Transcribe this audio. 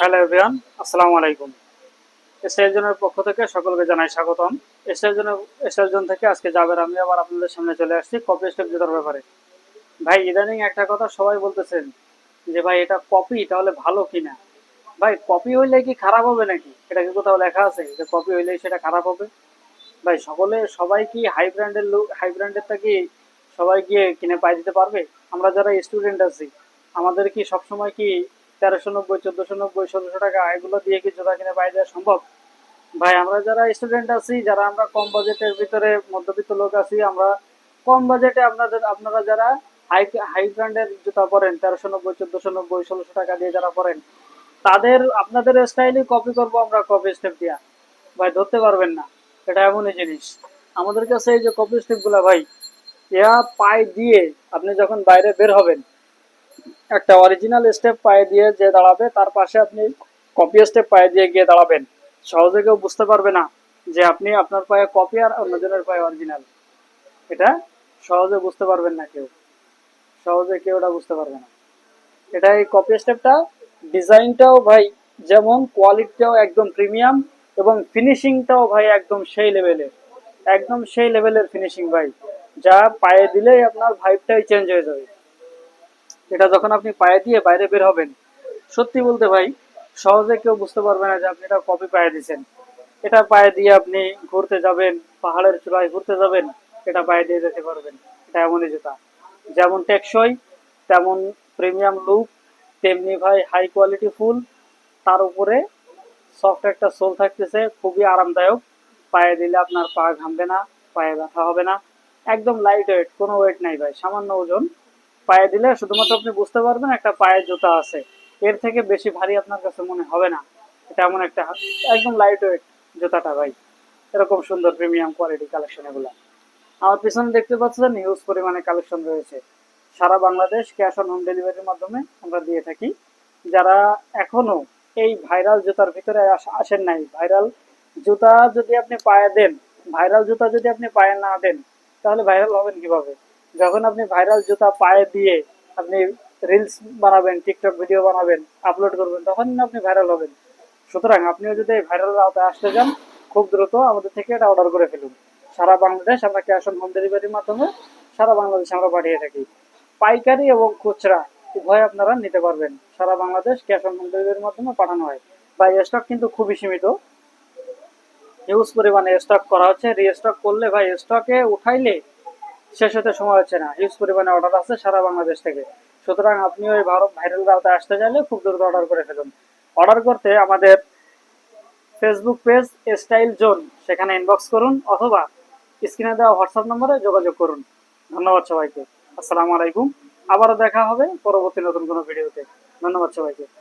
Hello everyone, আসসালামু আলাইকুম। Style জোনের পক্ষ থেকে সকলকে জানাই স্বাগতম। স্টাইল জোন থেকে আজকে জাবের আমি আবার আপনাদের সামনে চলে আসছি কপি স্টেপ জুতার ব্যাপারে। ভাই ইদানিং একটা কথা সবাই বলতেছেন যে ভাই এটা কপি তাহলে ভালো কিনা। ভাই কপি হইলে কি খারাপ হবে নাকি? এটা কি কোথাও লেখা আছে যে কপি হইলেই সেটা খারাপ হবে? ভাই সবাই কি হাই ব্র্যান্ডেরটা কি সবাই গিয়ে কিনে পাই দিতে পারবে? আমরা যারা স্টুডেন্ট আছি আমাদের কি সবসময় কি 1390, 1490, 1600 টাকা এগুলো দিয়ে কি জোড়া কিনে পাই দেওয়া সম্ভব? ভাই আমরা যারা স্টুডেন্ট আছি, যারা আমরা কম বাজেটের ভিতরে মধ্যবিত্ত লোক আছি, আমরা কম বাজেটে আপনারা যারা হাই হাই ব্র্যান্ডের জুতা পরেন, 1390, 1490, 1600 টাকা দিয়ে যারা পরেন, আপনাদের স্টাইলে কপি করব আমরা কপি স্টেপ দিয়া। ভাই ধরতে পারবেন না, এটা এমনই জিনিস। আমাদের কাছে এই যে কপি স্টেপ গুলা ভাই, ইয়া পায়ে দিয়ে আপনি যখন বাইরে বের হবেন, একটা অরিজিনাল স্টেপ পায়ে দিয়ে যে দাঁড়াবে তার পাশে আপনি কপি স্টেপ পায়ে দিয়ে গিয়ে দাঁড়াবেন, সহজে কেউ বুঝতে পারবে না যে আপনি আপনার পায়ে কপি আর অন্যজনের পায়ে অরিজিনাল। এটা সহজে বুঝতে পারবেন না কেউ, সহজে কেউ এটা বুঝতে পারবে না। এটা এই কপি স্টেপটা ডিজাইনটাও ভাই যেমন, কোয়ালিটিটাও একদম প্রিমিয়াম, এবং ফিনিশিংটাও ভাই একদম সেই লেভেলের, একদম সেই লেভেলের ফিনিশিং ভাই, যা পায়ে দিলেই আপনার ভাইবটাই চেঞ্জ হয়ে যাবে। এটা যখন আপনি পায়ে দিয়ে বাইরে বের হবেন, সত্যি বলতে ভাই সহজে কেউ বুঝতে পারবে না যে আপনি এটা কপি পায়ে দিয়েছেন। এটা পায়ে দিয়ে আপনি ঘুরতে যাবেন, পাহাড়ের চূড়ায় ঘুরতে যাবেন, এটা পায়ে দিয়ে যেতে পারবেন। এটা এমনই জুতা, যেমন টেকসই, তেমন প্রিমিয়াম লুক, তেমনি ভাই হাই কোয়ালিটি ফুল, তার উপরে সফট একটা সোল থাকতেছে, খুবই আরামদায়ক। পায়ে দিলে আপনার পা ঘামবে না, পায়ে ব্যথা হবে না, একদম লাইট ওয়েট, কোনো ওয়েট নাই ভাই, সামান্য ওজন। পায়ে দিলে শুধুমাত্র আপনি বুঝতে পারবেন একটা পায়ের জুতা আছে, এর থেকে বেশি ভারী আপনার কাছে মনে হবে না। এটা এমন একটা একদম লাইট ওয়েট জুতাটা ভাই, এরকম সুন্দর প্রিমিয়াম কোয়ালিটি কালেকশন এগুলা। আমার পিছনে দেখতে পাচ্ছেন হিউজ পরিমাণে কালেকশন রয়েছে। সারা বাংলাদেশ ক্যাশ অন হোম ডেলিভারির মাধ্যমে আমরা দিয়ে থাকি। যারা এখনো এই ভাইরাল জুতার ভিতরে আসেন নাই, ভাইরাল জুতা যদি আপনি পায়ে দেন, ভাইরাল জুতা যদি আপনি পায়ে না দেন, তাহলে ভাইরাল হবেন কিভাবে? যখন আপনি ভাইরাল জুতা পায়ে দিয়ে আপনি রিলস বানাবেন, টিকটক ভিডিও বানাবেন, আপলোড করবেন, তখন আপনি ভাইরাল হবেন। সুতরাং আপনিও যদি এই ভাইরাল আওতায় আসতে চান, খুব দ্রুত আমাদের থেকে এটা অর্ডার করে ফেলুন। সারা বাংলাদেশ আমরা ক্যাশ অন হোম ডেলিভারির মাধ্যমে সারা বাংলাদেশ আমরা পাঠিয়ে থাকি। পাইকারি এবং খুচরা উভয় আপনারা নিতে পারবেন। সারা বাংলাদেশ ক্যাশ অন হোম ডেলিভারির মাধ্যমে পাঠানো হয়। ভাই স্টক কিন্তু খুবই সীমিত, হিউজ পরিমাণে স্টক করা হচ্ছে। রিস্টক করলে ভাই স্টকে উঠাইলে শেষ হতে সময় হচ্ছে না, হিউজ পরিমাণে অর্ডার আছে সারা বাংলাদেশ থেকে। সুতরাং আপনিও এই ভারত ভাইরাল রাউতে আসতে চাইলে খুব দ্রুত অর্ডার করে ফেলুন। অর্ডার করতে আমাদের ফেসবুক পেজ স্টাইল জোন, সেখানে ইনবক্স করুন, অথবা স্ক্রিনে দেওয়া হোয়াটসঅ্যাপ নম্বরে যোগাযোগ করুন। ধন্যবাদ সবাইকে, আসসালামু আলাইকুম। আবারও দেখা হবে পরবর্তী নতুন কোনো ভিডিওতে। ধন্যবাদ সবাইকে।